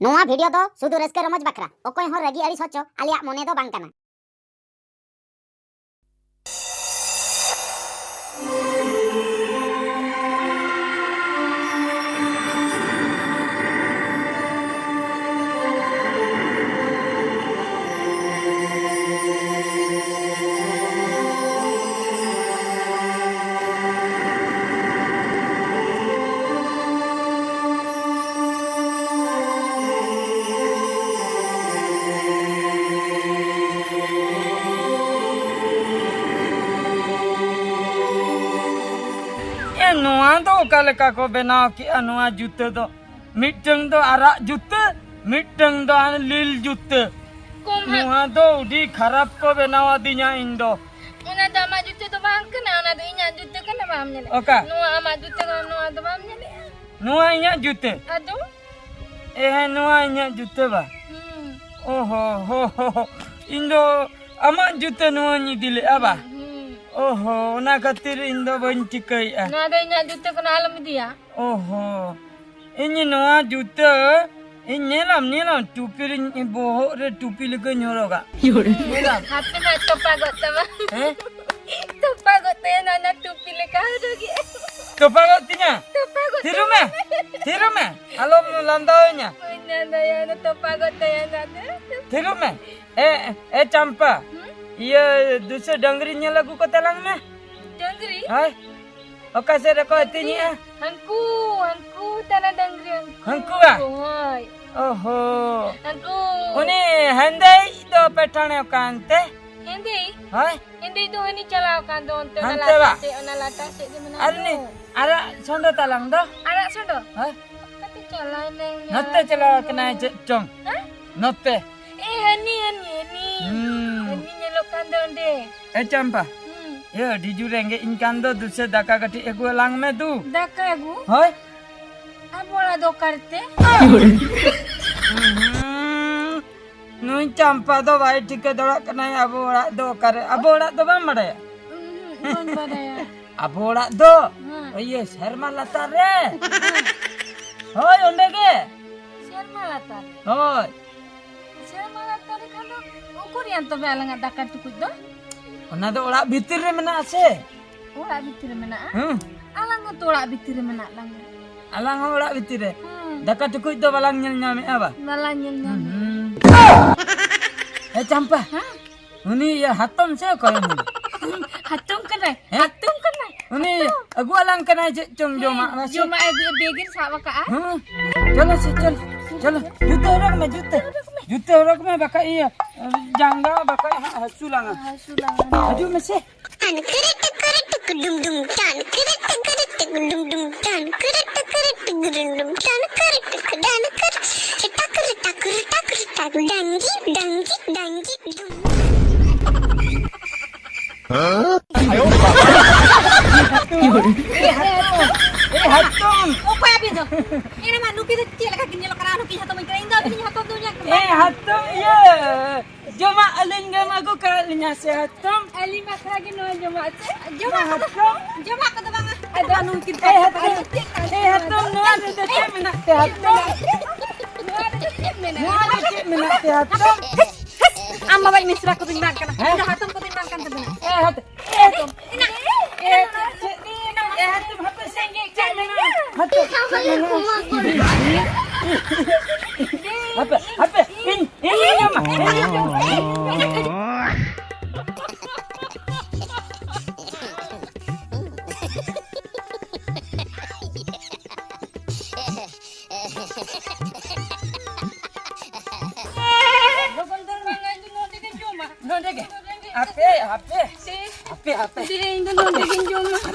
नोआ वीडियो दो सुदु रस्का रमज बकरा ओकोय हो रगी अड़ी सोचो आलिया मोने दो बांग कना। नोआ दो कालेका को बनाव के नोआ जूते दो मिटंग दो आरा जूते मिटंग दो लील जूते नोआ दो उडी खराब को बनाव दिnya इंदो ओना द मा जूते तो बांग कना ओना दो इnya जूते कना बाम नेले ओका नोआ मा जूते का नोआ दो बाम नेले नोआ इnya जूते अदो नोआ इnya जूते बा ओहो हो इंदो अमा जूते नोआ नि दिले अबा ओहो ना खातिर इंदो बन चिकई ना दो इnya जूते को नालम दिया ओहो इन्हीं नोआ जूते नीलम टूपी बोहो रे टूपी लगे न्योरोगा नीलम हाथे ना टोपा गोतमा हैं टोपा गोते ना ना टोपी लेका होगी टोपा गोतिnya tiru me halo melandaunya ना दया ना टोपा गोते ना tiru me campa iya दूसरे डंगरीnya lagu ko telang me dungaree hai oka se reko atinya हंकू तना डंगरी हंकू बा होय ओहो हंकू उने हंदई दो पेठाने कांते हिंदी hai तो हनी चलाओ का दो तो हंते बा ना लाटा से मना arni ara sondo talang do अरे सुनो hai कते चला नहीं notte chala kena cong notte Honey nyelo kan donde campa ya dijurenge inkando duse daka gati egu lang me du दका गु hoy अब बोला दो करते nuin campa do bai tike dora kena abora do kare abora do bam made कौन बताया abora do iya sherma latar re hoy onde ge Sharma लाता hoy रे खानो उकुरियान तो बेलंगा दका टुकुज दो ona do orak bitir re mena ase ओड़ा बितिर मेना आलांग तो ओड़ा बितिर मेना लांग alang orak bitir re daka tukuj do balang nyel nyame aba Mala nyel campa uni ya hatom se koyo ni हातुम करना uni agu alang kena je cong joma masih जो मा begin सावा का चलो से चलो जूते रख में बका iya jangga baka hasulang aju mese tan keret dum dum tan keret dum dum tan keret dum dum tan keret dan tak dangi dum hatum ऊपर भी दो ini mah nuki kecil lagi nyelo karena nuki satu mikir indah ini satu dunia hatum iya joma aling gam aku kalinya se hatum ali mak lagi no joma hatum joma kata bang ada nuki hatum no ada te mena te hatum mena te hatum amma baik misra ko timbangkan hatum ko timbangkan tebenar hatum hatum apa sengge hatum apa ini mah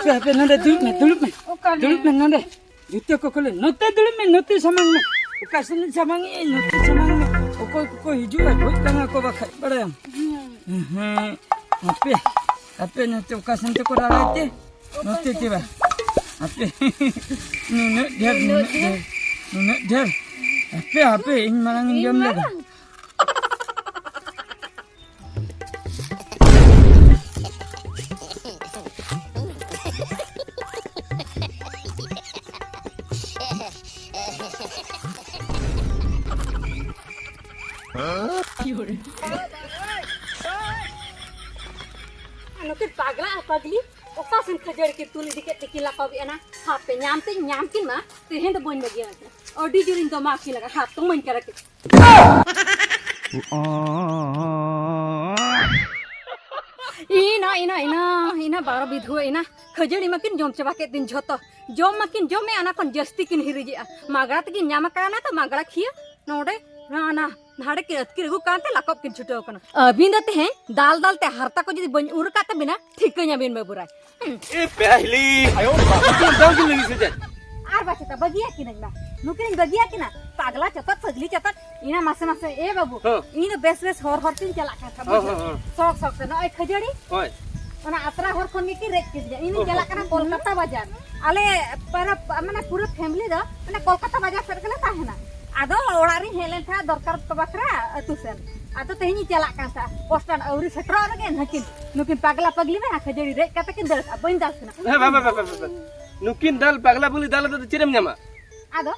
HP nonde dulu me nonde jute ko kole note dulu me note samang me ukasin samang oko hiju ba koi tanga ko ba khai badayam HP note ukasin te ko ralate note ke ba HP nune der HP in malang jam lega Nukin pagla pagli oka sen khajar ki tuli dikit dikila ko bi ana hape nyamkin ma tihen to boin bagi ana odi jurin to ma ki laga hap to mon kara ki ina baro bidhu ina khajari makin jom chaba ke din jhoto jom makin jom me ana kon jasti kin hiriji magara tki nyama kana to magara khia node na नाड़े के अतकी रघु कांते लाकप किन छुटे होकना अबिन दते हैं दाल ते हरता को जदी बन उर काते बिना ठीक कन्या बिन में बुराई ए पहली आयो तुम दाव की लगी से आर बात त बगिया कि नहीं बा नुकिन बगिया कि ना पागला चपत फगली चपत इना मासे ए बाबू इन बेस हर तीन चला का शौक से ना ए खजड़ी ओय ओना अतरा हर कोन की रेक के इन चला का कोलकाता बाजार आले पर माने पूरा फैमिली द माने कोलकाता बाजार सरकला ताहेना आदो ओड़ारी हेलेन था दरकार तो बकरा अतु सेन आदो तेनी चला कासा पोस्टर औरी सटरा लगे नुकिन पागला पगली में खजड़ी रे कते किन दर बइन दासना बा नुकिन दाल पागला बोली दाल तो चिरम न्यामा आदो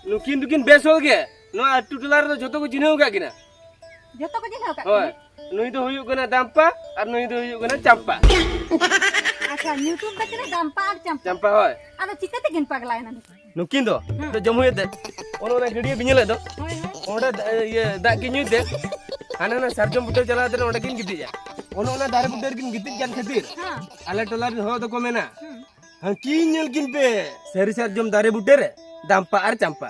नुकिन बेस हो गे नो अटु टुलार तो जतो को जिनेउ का किना जतो को जिनेउ का ओय नुई तो हुयु कना दाम्पा और नुई तो हुयु कना चंपा अच्छा यूट्यूब पे चले दाम्पा और चंपा होय आदो चिकते किन पागला है ना नुकिन तो जमुए दे ओनो गड़िया बिñले दो ओडे ये दा की न्यू दे हाना ना सरजम बुटर चला दे ओडे किन गिति जा ओनो ना दारे बुटर किन गिति जान खातिर आले टोला हो तो को मेना हां किन नेल किन पे सरी सरजम दारे बुटर दाम्पा और चंपा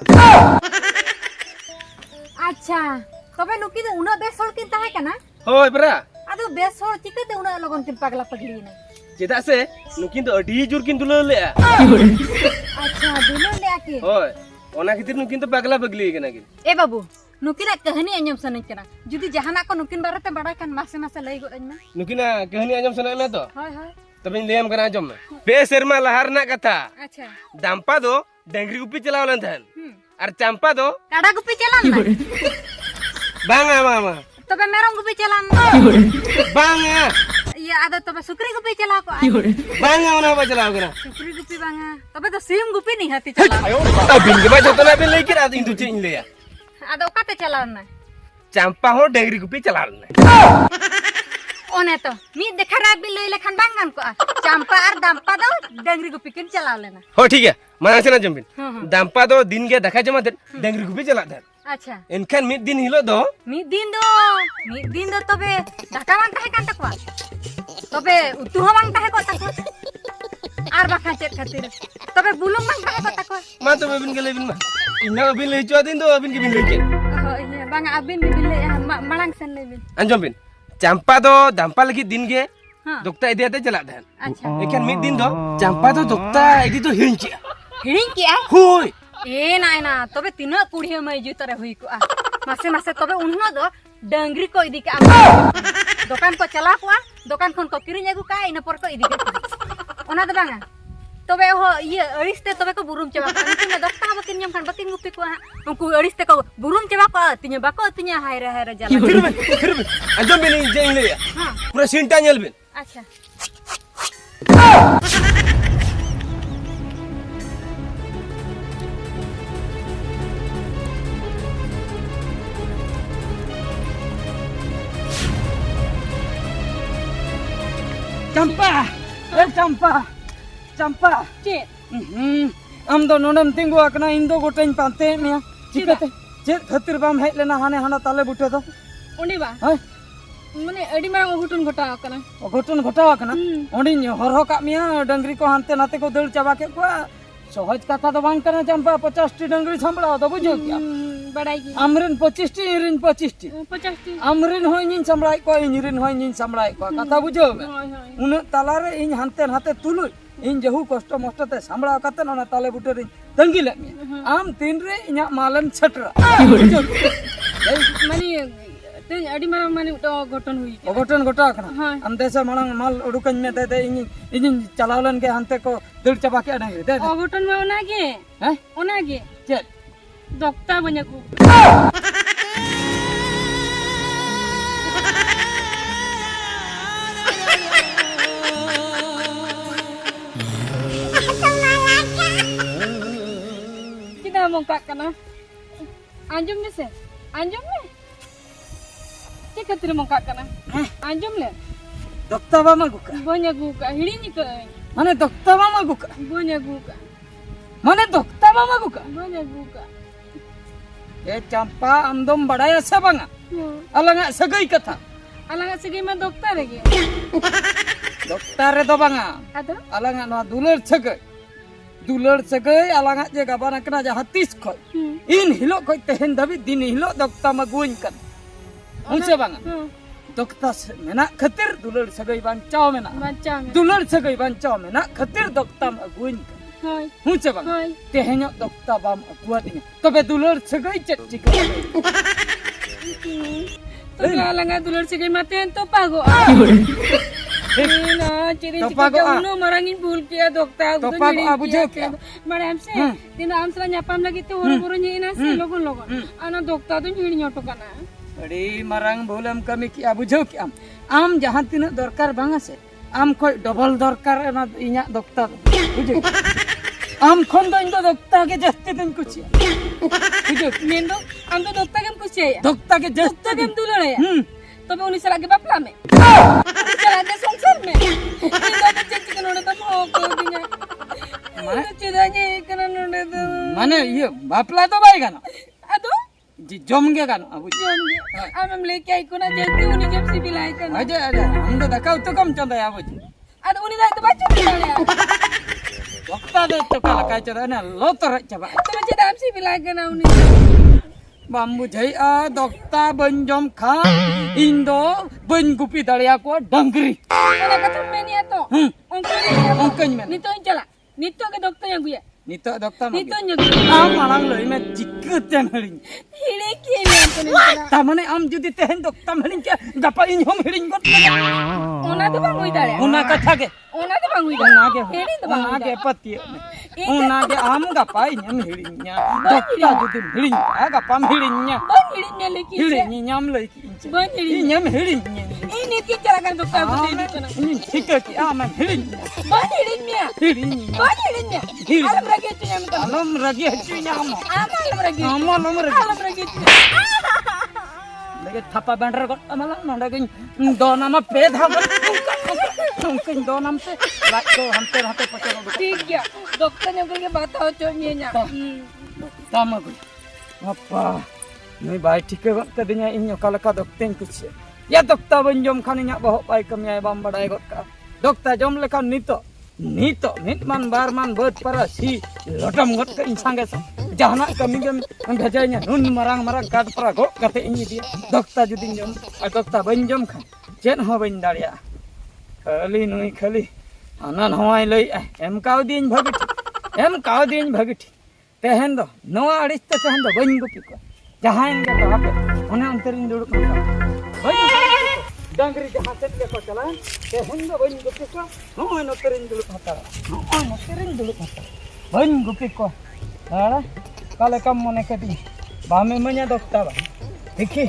अच्छा तबे नुकी दे उना बेस होड़ किन ताहे कना होय बरा आदो बेस होड़ चिकते उना लगन किन पागला पगली ना चेदा से नुकिन तो अडी जुर किन दुलो ले अच्छा दुलो ले आके होय ओना खातिर नुकिन तो पागला पगली कना किन ए बाबू नुकिन कहानी अंजम सनई कना जुदी जहाना को नुकिन बारे बड़ा कान मासे लई गो ना नुकिन कहानी अंजम सनई में तो हाय हाय तबे लेम कना अंजम में पे शर्मा लहार ना कथा अच्छा दाम्पा दो डंगरी गुपी चलावलन थन और चंपा दो काडा गुपी चलान ना बांगा मामा तबे मेरम गुपी चलान बांगा ये आदत तबे सुकरी गुपी चला को बांगा ओना बा चलाव कना सुकरी गुपी बांगा तबे तो सीम गुपी नहीं हती चला बिन के बा जतो ना बिन लेके आ इंदु चिन ले आदो काते चलान ना चंपा हो डंगरी गुपी चलावलन ओने तो मी देखा रा बिल लई लेखन बांगन को चंपा और दाम्पा दो डंगरी गुपी किन चला लेना हो ठीक है माना से ना जम्बिन दाम्पा दो दिन के देखा जमा दे डंगरी गुपी चला दे अच्छा इनखान मिद दिन हिलो दो मिद दिन दो तबे ढाका मांग ताहे कान तकवा तबे उतु हो मांग ताहे को तकवा आर बाखा चेत खातिर तबे बुलुम मांग ताहे को तकवा मा तबे बिन के लेबिन मा इना बिन ले चो दिन दो बिन के बिन ले के बांगा अबिन बिन ले मलांग सन लेबिन अंजम बिन चंपा दो दाम्पा लगी दिन के दोक्ता इदियाते चला दे अच्छा लेकिन मिद दिन दो चंपा दो दोक्ता इदी तो हिंच किया होय ए ना तबे तीना कुड़िया मै जुतरे हुई को मासे तबे उन्हो दो डंगरी को इदी के दुकान को चला को दुकान खन को किरिन आगु का इन पर को इदी के ओना द बांगा तबे हो ये अरिस्ते तबे को बुरुम चबा उनकिन दस्ता बकिन जम खन बकिन गुपी को उनको अरिस्ते को बुरुम चबा को तिने बाको तिने हाय रे जाला फिर अंजम बिन जे ले पूरा सीनटा नेल बिन अच्छा चंपा चे आम दो नोडम तिंगु आकना इन दो गोटेन पाते मिया चिकते जे खतिर बाम हेज लेना हाने हाना ताले बुटे तो ओंडी बा हाय माने अडी मारा घटन घटा कना घटन घटावा कना ओंडी हरहो का मिया डंगरी को हानते नाते को दड़ चाबा के को सहज कथा तो बांग कना चंपा 50 टी डंगरी संभळा तो बुझो क्या बड़ाई की आमरिन 25 टी इरिन 25 टी 50 टी आमरिन होय निन संभळाय को इरिन होय निन संभळाय को कथा बुझो उन तालारे इन हानते नाते तुलु इन जहू कष्ट मष्टते संभळा कते ना ताले बुटे रे दंगी ले आम तीन रे इना मालन छटरा माने ते अडी मारा माने तो घटन हुई घटन घटा कना हम देसे मांग माल उडुकन में दे इन चलावलन के हंते को दड़ चबा के डंगरी दे घटन में ओना गे चल डॉक्टर बने को kita mongkak kana anjum ni se anjum ni ᱪᱮᱫ ᱠᱷᱟᱹᱛᱤᱨ ᱢᱚᱠᱟᱜ ᱠᱟᱱᱟ ᱟᱸᱡᱚᱢ ᱞᱮ dokter bama guka ᱵᱟᱹᱧ ᱟᱹᱜᱩ ᱠᱟᱜ ᱦᱤᱲᱤᱧ ᱠᱟᱹᱜ mana dokter bama guka ᱵᱟᱹᱧ ᱟᱹᱜᱩ ᱠᱟᱜ mana dokter bama guka ᱵᱟᱹᱧ ᱟᱹᱜᱩ ᱠᱟᱜ champa amdom badaya sa banga alanga sagai katha ᱟᱞᱟᱝᱟᱜ ᱥᱟᱹᱜᱟᱹᱭ ᱢᱟ ᱫᱚᱠᱛᱟ ᱨᱮᱜᱮ dokter redo banga ᱟᱫᱚ alanga no dular sagai alanga je gabana kena jahat tis khoi in hilok khoi tehen dabi din hilok dokter ma guin kan unse banga dokter mena khatir dular sagai bancao mena ᱵᱟᱧᱪᱟᱣ ᱢᱮ dular sagai bancao mena khatir dokter ma guin kan ᱦᱳᱭ unse banga ᱦᱳᱭ tehenyo dokter bam akuatinya tobe dular sagai cek cika ᱛᱚᱵᱮ ᱟᱞᱟᱝᱟᱜ ᱫᱩᱞᱟᱹᱲ ᱥᱟᱹᱜᱟᱹᱭ ᱢᱟ ᱛᱮᱦᱮᱧ ᱛᱚᱯᱟᱜᱚᱜᱼᱟ ᱪᱮᱫ ᱩᱱᱟᱹᱜ ᱢᱟᱨᱟᱝ ᱤᱧ ᱵᱷᱩᱞ ᱠᱮᱜᱼᱟ ᱫᱚᱠᱛᱟ ᱵᱩᱡᱷᱟᱹᱣ ᱠᱮᱜᱼᱟ ᱵᱟᱲᱟᱭᱟᱢ ᱥᱮ ᱛᱤᱱᱟᱹᱜ ᱟᱢ ᱥᱟᱞᱟᱜ ᱧᱟᱯᱟᱢ ᱞᱟᱹᱜᱤᱫ ᱛᱮ ᱦᱚᱨᱚᱵᱚᱨᱚᱧ ᱦᱮᱡ ᱮᱱᱟ ᱥᱮ ᱞᱚᱜᱚᱱ ᱞᱚᱜᱚᱱ ᱚᱱᱟ ᱫᱚᱠᱛᱟ ᱫᱚᱧ ᱦᱤᱲᱤᱧ ᱦᱚᱴᱚ ᱠᱟᱱᱟ ᱟᱹᱰᱤ ᱢᱟᱨᱟᱝ ᱵᱷᱩᱞᱮᱢ ᱠᱟᱹᱢᱤ ᱠᱮᱜᱼᱟ ᱵᱩᱡᱷᱟᱹᱣ ᱠᱮᱜᱼᱟᱢ ᱟᱢ ᱡᱟᱦᱟᱸ ᱛᱤᱱᱟᱹᱜ ᱫᱚᱨᱠᱟর ᱵᱟᱝᱟ ᱥᱮ ᱟᱢ ᱠᱷᱚᱡ ᱰᱚᱵᱚᱞ ᱫᱚᱨᱠᱟর ᱚᱱᱟ ᱤᱧᱟᱹᱜ ᱫᱚᱠᱛᱟ ᱵᱩᱡᱷᱟᱹᱣ ᱟᱢ ᱠᱷᱚᱱ ᱫᱚ ᱤᱧ ᱫᱚ ᱫᱚᱠᱛᱟ ᱜᱮ ᱡᱟᱹᱥᱛᱤ ᱫᱚᱧ ᱠᱩᱥᱤᱭᱟᱜᱼᱟ ᱵᱩᱡᱷᱟᱹᱣ ᱢᱮᱱᱫᱚ ᱟᱢ ᱫᱚ ᱫᱚᱠᱛᱟ ᱜᱮᱢ ᱠᱩᱥᱤᱭᱟᱭᱟ ᱫᱚᱠᱛᱟ ᱜᱮ ᱡᱟᱹᱥᱛᱤ ᱫᱚᱠᱛᱟ ᱜᱮᱢ ᱫᱩᱞᱟᱹᱲᱟᱭᱟ ᱛᱚᱵᱮ ᱩᱱᱤ ᱥᱟᱞᱟᱜ ᱜᱮ ᱵᱟᱯᱞᱟ ᱢᱮ ᱩᱱᱤ ᱥᱟᱞᱟᱜ ᱜᱮ ᱥᱚᱝᱥᱟᱨ ᱢᱮ ᱤᱧ ᱫᱚ ᱪᱮᱫ ᱪᱤᱠᱟᱹ ᱱᱚᱰᱮ ᱫᱚᱢ ᱦᱚᱦᱚ ᱠᱟᱣᱫᱤᱧᱟ ᱤᱧ ᱫᱚ ᱪᱮᱫᱟᱜ ᱤᱧ ᱦᱮᱡ ᱠᱟᱱᱟ ᱱᱚᱰᱮ ᱫᱚ ᱢᱟᱱᱮ ᱤᱭᱟᱹ ᱵᱟᱯᱞᱟ ᱫᱚ ᱵᱟᱭ ᱜᱟᱱᱚᱜᱼᱟ ᱟᱫᱚ ᱡᱚᱢ ᱜᱮ ᱜᱟᱱᱚᱜᱼᱟ ᱵᱩᱡᱷᱟᱹᱣ ᱡᱚᱢ ᱜᱮ ᱟᱢᱮᱢ ᱞᱟᱹᱭ ᱠᱮᱭᱟ ᱠᱳᱱᱟ ᱡᱮ ᱩᱱᱤ ᱜᱮᱢ ᱥᱤᱵᱤᱞᱟᱭ ᱠᱟᱱᱟ ᱟᱡᱮ ᱟᱢ ᱫᱚ ᱫᱟᱠᱟ ᱩᱛᱩ ᱠᱚᱢ ᱪᱚᱸᱫᱟᱭᱟ ᱵᱩᱡᱷᱟᱹᱣ ᱟᱫᱚ ᱩᱱᱤ ᱫᱚ ᱵᱟᱭ ᱪᱚᱸᱫᱟ ᱫᱟᱲᱮᱭᱟᱜᱼᱟ ᱫᱚᱠᱛᱟ ᱫᱚ ᱪᱚᱠᱟ ᱞᱮᱠᱟ ᱪᱚᱸᱫᱟ ᱞᱚ ᱛᱚᱨᱚᱡ ᱪᱟᱵᱟᱜᱼᱟ ᱛᱚᱵᱮ ᱪᱮᱫᱟᱜ ᱮᱢ ᱥᱤᱵᱤᱞᱟᱭ ᱠᱟᱱᱟ ᱩᱱᱤ ᱵᱟᱢ ᱵᱩᱡᱷᱟᱹᱣᱟ ᱫᱚᱠᱛᱟ ᱵᱟᱹᱧ ᱡᱚᱢ ᱠᱷᱟᱱ ᱤᱧ ᱫᱚ ᱵᱟᱹᱧ ᱜᱩᱯᱤ ᱫᱟᱲᱮᱭᱟᱠᱚᱣᱟ ᱰᱟᱝᱨᱤ ᱚᱱᱟ ᱠᱟᱛᱷᱟᱢ ᱢᱮᱱᱮᱜᱼᱟ ᱛᱚ ᱚᱱᱠᱟᱧ ᱢᱮᱱᱟ ᱱᱤᱛᱚᱜ ᱤᱧ ᱪᱟᱞᱟᱜ ᱱᱤᱛᱚᱜ ᱜᱮ ᱫᱚᱠᱛᱟᱧ ᱟᱹᱜᱩᱭᱟ ᱱᱤᱛᱚᱜ ᱫᱚᱠᱛᱟ ᱱᱤᱛᱚᱜ ᱤᱧ ᱟᱹᱜᱩᱭᱟ ᱟᱢ ᱢᱟᱲᱟᱝ ᱞᱟᱹᱭ ᱢᱮ ᱪᱤᱠᱟᱹᱛᱮᱢ ᱦᱤᱲᱤᱧ ᱦᱤᱲᱤᱧ ᱠᱤᱭᱟᱹᱧ ᱛᱟᱨᱢᱟᱱᱮ ᱟᱢ ᱡᱩᱫᱤ ᱛᱮᱦᱮᱧ ᱫᱚᱠᱛᱟᱢ ᱦᱤᱲᱤᱧ ᱠᱮᱜᱼᱟ ᱜᱟᱯᱟ ᱤᱧ ᱦᱚᱸᱢ ᱦᱤᱲᱤᱧ ᱜᱚᱫ ᱠᱮᱜᱼᱟ ᱚᱱᱟ ᱫᱚ ᱵᱟᱝ ᱦᱩᱭ ᱫᱟᱲᱮᱭᱟᱜᱼᱟ ᱚᱱᱟ ᱠᱟᱛᱷᱟ ᱜᱮ ᱚᱱᱟ ᱫᱚ ᱵᱟᱝ ᱦᱩᱭ ᱚᱱᱟᱜᱮ ᱫᱟᱲᱮᱭᱟᱜᱼᱟ ᱦᱤᱲᱤᱧ ᱫᱚ ᱵᱟᱝ ᱦᱩᱭ ᱚᱱᱟᱜᱮ ᱫᱟᱲᱮᱭᱟᱜᱼᱟ ᱯᱟᱹᱛᱭᱟᱹᱜ ᱢᱮ ᱚᱱᱟᱜᱮ ᱟᱢ ᱜᱟᱯᱟ ᱤᱧᱮᱢ ᱦᱤᱲᱤᱧᱟ ᱫᱚᱠᱛᱟ ᱡᱩᱫᱤᱢ ᱦᱤᱲᱤᱧ ᱠᱮᱜᱼᱟ ᱜᱟᱯᱟᱢ ᱦᱤᱲᱤᱧᱟ ᱵᱟᱹᱧ ᱦᱤᱲᱤᱧ ᱞᱟᱹᱭ ᱠᱤᱧ ᱥᱮ ᱦᱤᱲᱤᱧᱤᱧᱟᱢ ᱞᱟᱹᱭ ᱠᱮᱜᱼᱤᱧ ᱥᱮ ᱵᱟᱹᱧ ᱦᱤᱲᱤᱧ ᱤᱧᱮᱢ ᱦᱤᱲᱤᱧ ᱤᱧ ᱱᱤᱛ ᱜᱤᱧ ᱪᱟᱞᱟᱜ ᱠᱟᱱᱟ ᱫᱚᱠᱛᱟ ᱟᱹᱜᱩ ᱛᱮ ᱦᱤᱡᱩᱜ ᱠᱟᱱᱟ ᱤᱧ ᱴᱷᱤᱠᱟᱹ ᱠᱮᱜᱼᱟ ᱟᱢᱮᱢ ᱦᱤᱲᱤᱧ ᱵᱟᱹᱧ ᱦᱤᱲᱤᱧ ᱢᱮᱭᱟ ᱦᱤᱲᱤᱧᱤᱧᱟ ᱵᱟᱹᱧ ᱦᱤᱲᱤᱧ ᱢᱮᱭᱟ ᱦᱤᱲᱤᱧ ᱟᱞᱚᱢ ᱨᱟᱹᱜᱤ ᱦᱚᱪᱚᱧᱟ ᱢᱮᱛᱟᱢ ᱟᱞᱚᱢ ᱨᱟᱹᱜᱤ ᱦᱚᱪᱚᱧᱟ ᱟᱢ ᱦᱚᱸ ᱟᱞᱚᱢ ᱨᱟᱹᱜᱤ ᱟᱢ ᱟᱞᱚᱢ ᱨᱟᱹᱜᱤ ᱟᱞᱚᱢ ᱨᱟᱹᱜᱤ ᱦᱚᱪᱚᱧᱟ ᱞᱟᱹᱜᱤᱫ ᱛᱷᱟᱯᱟ ᱵᱮᱱᱰᱟᱨ ᱜᱚᱫ ᱟᱢᱟᱞᱟ ᱱᱚᱰᱮ ᱜᱤᱧ ᱫᱚᱱᱟᱢᱟ ᱯᱮ ᱫᱷᱟᱣ ᱚᱱᱠᱟᱧ ᱫᱚᱱᱟᱢ ᱛᱮ ᱞᱟᱡ ᱠᱚ ᱦᱟᱱᱛᱮ ᱱᱟᱛᱮ ᱯᱟᱪᱟᱨ ᱩᱰᱩᱠ ᱴᱷᱤᱠ ᱜᱮᱭᱟ ᱫᱚᱠᱛᱟᱧ ᱟᱹᱜᱩ ᱜᱮ ᱵᱟᱛᱟᱣ ᱦᱚᱪᱚᱧᱟ ᱛᱟᱢ ᱟᱹᱜᱩ ᱵᱟᱯᱟ ᱱᱩᱭ ᱵᱟᱭ ᱴᱷᱤᱠᱟᱹ ᱜᱚᱫ ᱠᱟᱹᱫᱤᱧᱟ ᱤᱧ ᱚᱠᱟ ᱞᱮᱠᱟ ᱫᱚᱠᱛᱟᱧ ᱠᱩᱥᱤᱭᱟᱜᱼᱟ ᱭᱟ ᱫᱚᱠᱛᱟ ᱵᱟᱹᱧ ᱡᱚᱢ ᱠᱷᱟᱱ ᱤᱧᱟᱹᱜ ᱵᱚᱦᱚᱜ ᱵᱟᱭ ᱠᱟᱹᱢᱤᱭᱟ ᱵᱟᱢ ᱵᱟᱰᱟᱭ ᱜᱚᱫ ᱠᱟᱜᱼᱟ ᱫᱚᱠᱛᱟ ᱡᱚᱢ ᱞᱮᱠᱷᱟᱱ ᱱᱤᱛᱚᱜ ᱢᱤᱫ ᱢᱟᱱ ᱵᱟᱨ ᱢᱟᱱ ᱵᱟᱹᱫ ᱯᱟᱨᱟ ᱥᱤ ᱞᱚᱴᱚᱢ ᱜᱚᱫ ᱠᱟᱜ ᱤᱧ ᱥᱟᱸᱜᱮ ᱡᱟᱦᱟᱱᱟᱜ ᱠᱟᱹᱢᱤ ᱜᱮᱢ ᱵᱷᱮᱡᱟᱧᱟ ᱱᱩᱱ ᱢᱟᱨᱟᱝ ᱢᱟᱨᱟᱝ ᱠᱟᱴ ᱯᱟᱨᱟ ᱜᱚᱜ ᱠᱟᱛᱮ ᱤᱧ ᱤᱫᱤᱭᱟ ᱫᱚᱠᱛᱟ ᱡᱩᱫᱤᱧ ᱡᱚᱢ ᱟᱨ ᱫᱚᱠᱛᱟ ᱵᱟᱹᱧ ᱡᱚᱢ ᱠᱷᱟᱱ ᱪᱮᱫ ᱦᱚᱸ ᱵᱟᱹᱧ ᱫᱟᱲᱮᱭᱟᱜᱼᱟ ᱠᱷᱟᱹᱞᱤ ᱱᱩᱭ ᱠᱷᱟᱹᱞᱤ ᱦᱟᱱᱟ ᱱᱚᱣᱟᱭ ᱞᱟᱹᱭᱮᱜᱼᱟ ᱮᱢ ᱠᱟᱣᱫᱤᱧ ᱵᱷᱟᱹᱜᱤ ᱴᱷᱤᱠ ᱛᱮᱦᱮᱧ ᱫᱚ ᱱᱚᱣᱟ ᱟᱹᱲᱤᱥ ᱛᱮ ᱛᱮᱦᱮᱧ ᱫᱚ ᱵᱟᱹᱧ ᱜᱩᱯᱤ ᱠᱚᱣᱟ ᱡᱟᱦᱟᱸᱭ ᱜᱮ ᱦᱟᱯᱮ ᱚᱱᱮ ᱚᱱᱛᱮ ᱨᱤᱧ ᱫᱩᱲᱩᱵ ᱠᱟᱱᱟ ᱵᱟᱹᱧ ᱰᱟᱝᱨᱤ ᱡᱟᱦᱟᱸ ᱥᱮᱫ ᱜᱮᱠᱚ ᱪᱟᱞᱟᱜᱼᱟ ᱛᱮᱦᱮᱧ ᱫᱚ ᱵᱟᱹᱧ ᱜᱩᱯᱤ ᱠᱚᱣᱟ ᱱᱚᱜᱼᱚᱭ ᱱᱚᱛᱮ ᱨᱤᱧ ᱫᱩᱲᱩᱵ ᱦᱟᱛᱟᱲᱟ ᱵᱟᱹᱧ ᱜᱩᱯᱤ ᱠᱚᱣᱟ ᱦᱮᱸ ᱚᱠᱟ ᱞᱮᱠᱟᱢ ᱢᱚᱱᱮ ᱠᱮᱫᱤᱧ ᱵᱟᱢ ᱤᱢᱟᱹᱧᱟ ᱫᱚᱠᱛᱟ ᱵᱟ ᱫᱮᱠᱷᱤ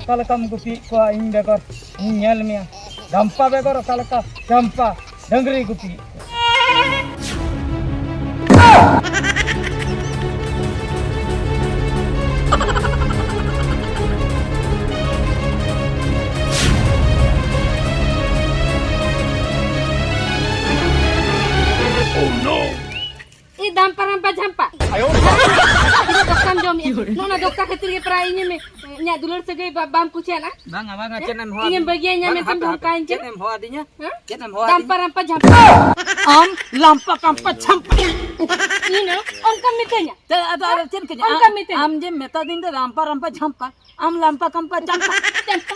ᱚᱠᱟ ᱞᱮᱠᱟᱢ ᱜᱩᱯᱤᱭᱮᱫ ᱠᱚᱣᱟ ᱤᱧ ᱵᱮᱜᱚᱨ ᱤᱧ ᱧᱮᱞ ᱢᱮᱭᱟ ᱪᱟᱢᱯᱟ ᱵᱮᱜᱚᱨ ᱚᱠᱟ ᱞᱮᱠᱟ ᱪᱟᱢᱯᱟ ᱰᱟᱝᱨᱤ ᱜᱩᱯᱤ Dampar rampa jampa. Ayo. Kita dokam jom ya. Nona dokter khatir ke pra ini me nya dulur sagai bam kucian ah. Bang cen em hoa. Ingin bagiannya me tem kain cen em hoa adinya. Cen em hoa. Dampar rampa jampa. Am lampa kampa champa. Ini on kam mitanya. Ada cen kenya. On kam mitanya. Am je meta din da rampa champa. Am lampa kampa champa. Jampa.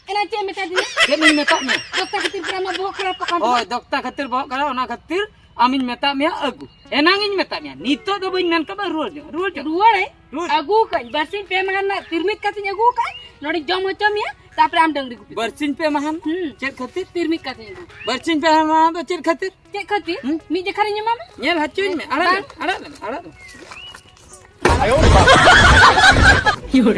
Ena ce meta din. Cen meta me. Dokter khatir pra ma boh kharap pakan. Oh dokter khatir boh kara ona khatir amin meta me agu. Enangin meta me. Nito do bain nan ka ba rual jo. Agu kan barsin pe mahan na tirmit katanya agu kan. Nodi jom macam ya. Tapre am dangri gupi. Barsin pe mahan. Cek khatir tirmit katanya agu. barsin pe mahan do cek khatir. Cek khatir. Mi je kharinya mama. Nyel hacuin me. Ada. Ayo. Yur.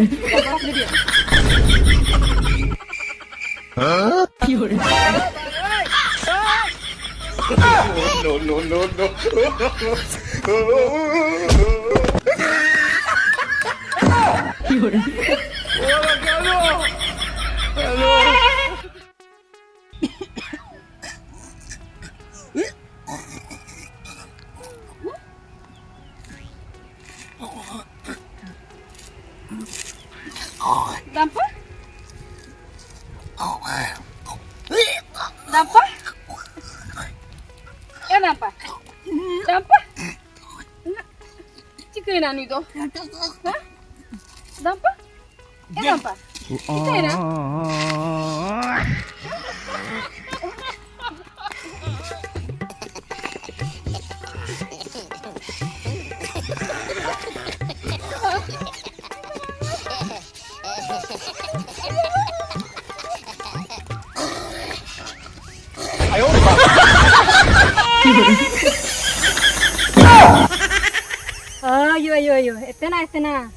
Huh? Yur. No. Dampa? Dampa? Ya dampa? Dampa? Chicken na nito. Ha? Dampa? Ya dampa? Chicken na? Ayo. Etena.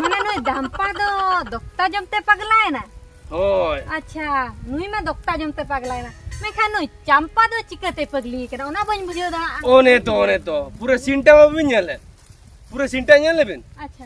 Mana noi dampa do dokta jomte paglae na. होय अच्छा नुई में dokta jomte paglae na. मैं खा noi champa do chikate pagli kana ona bañ bujho da. ओने तो पूरा सिंटा में भी nyale पूरा सिंटा nyale bin अच्छा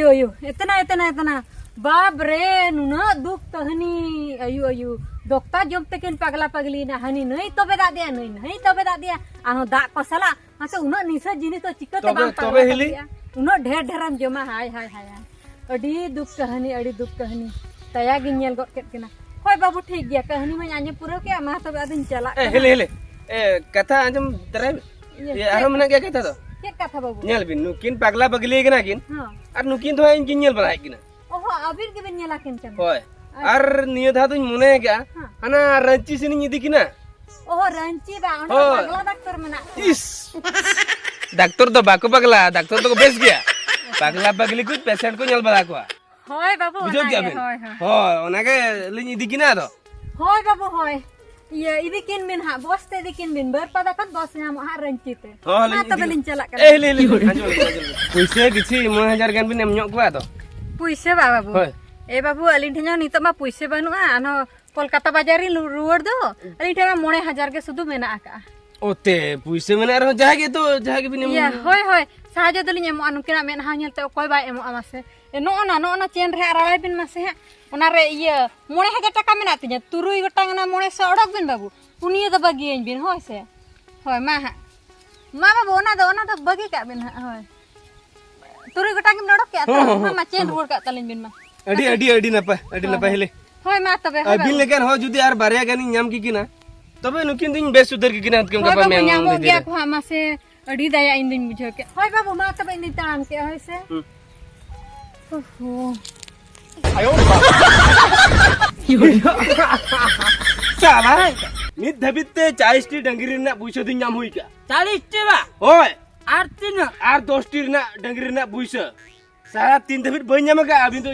अयो इतना बाप रे नुना दुख तहनी अयो dokta jom tekin pagla pagli na hani नहीं तबे दा दिया आनो दा को सला मासे उनो निसा जिनिस तो चिकते बाम तबे हिली उनो ढेर जमा हाय अडी दुख कहानी तया गिन्यल गट केत किना होय बाबू ठीक गया कहानी में आने पूरा के मा तबे अदिन चला हेले कथा आजम तरे ये आरो मने क्या कथा तो के कथा बाबू nyal bin nukin pagla pagli gina kin ar nukin तो इन किnyal बनाई किना ओहो अबीर के बिन्याला किन चम होय ar niya tha tuñ mone kya ana ranchi sini nyidi kina ओहो रंची बा ओना पगला डॉक्टर मना is डॉक्टर तो बाको पगला डॉक्टर तो बेस गया पगला पगली कुछ पेशेंट को nyal bala ko होय बाबू बुझो क्या बिन होय ओना के लिन nyidi kina तो होय बाबू होय ये इदिकिन बिन हा बसते इदिकिन बिन बर पदा kan bos nyam ha रंची ते ना तो बलिन चला कर ले पैसे किछि 1000 gan bin em nyok ko to पुइसे बा बाबू होय ए बाबू अलिन ठेना नितो मा पुइसे बनुआ आनो कोलकाता बाजारी रुवर दो अलिन ठेना 9000 के सुदु मेना आका ओते पुइसे मेना रह जागे तो जागे बिन या होय साहाजे दलिन एमो अनुकिना मेन हा नेलते कोय बा एमो आमासे नो चेन रे आराय बिन मासे ओना रे ये 9000 टाका मेना तिया तुरुई गोटांग ना 900 अडक बिन बाबू पुनिया तो बगियन बिन होय से होय मा बाबू ओना तो बगी का बिन होय तुरुई गोटांग में अडक के तो मा चेन रुवर का तलिन बिन मा अडी नपा हेले होय मा तबे अबिन लेकिन हो जुदी यार बारिया गानी नाम की किना तबे नुकिन दिन बेस उधर की किना केम का मैं नाम दे गया को हमा से अडी दया इन दिन बुझो के होय बाबू मा तबे इन तान के होय से ओहो आयो साला नि धबिते 40 टी डंगरी ना बुइसो दिन नाम हुई क्या 40 टी बा होय आर 10 टी ना डंगरी ना बुइसो सारा 3 धबित बन्याम का अबिन तो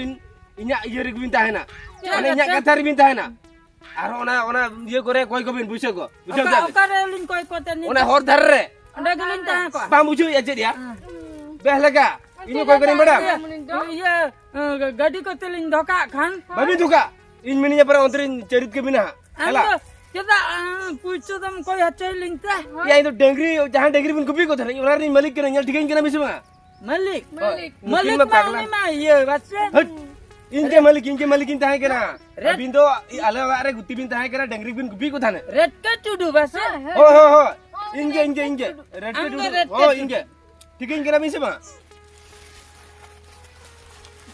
इन्या ये रे बिन ताहेना माने इन्या कथार बिन ताहेना आर ओना ये करे कोई को बिन बुइसो को बुझो जा ओकरे लिन कोई को तनी ओना हर धर रे अंडा गलिन ता को पा बुझो या जे दिया बेहलगा इनो कोई करे बड़ा ये गाड़ी को तलिन धोका खान बाबी दुका इन मिनिया पर अंतरिन चरित के बिना हला केदा पूछो तुम कोई हचे लिंता या तो डंगरी जहां डंगरी बिन कुपी को धरे ओना रे मालिक के नल ठिकन के ना बिसमा मालिक में पगला में ये बच्चे इनके मालिक इन ताहे केना अबिन तो आले वारे गुत्ती बिन ताहे केना डंगरी बिन कुपी को थाने रेड का चुडू बस हो इनके रेड के डू हो इनके ठिकन के ना बिसमा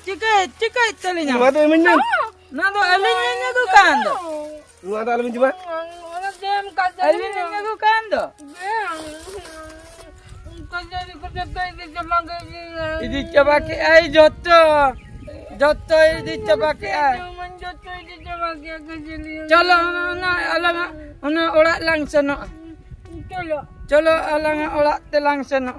चिके तलिन नुआ तो मिन ना तो अलिन दुकान दो नुआ तो अलमिन जिमा अलिन दुकान दो इदी चबा के आई जोतो इदी चबा के आई चलो ना अलग उना ओड़ा lang seno चलो अलग ओड़ा ते lang seno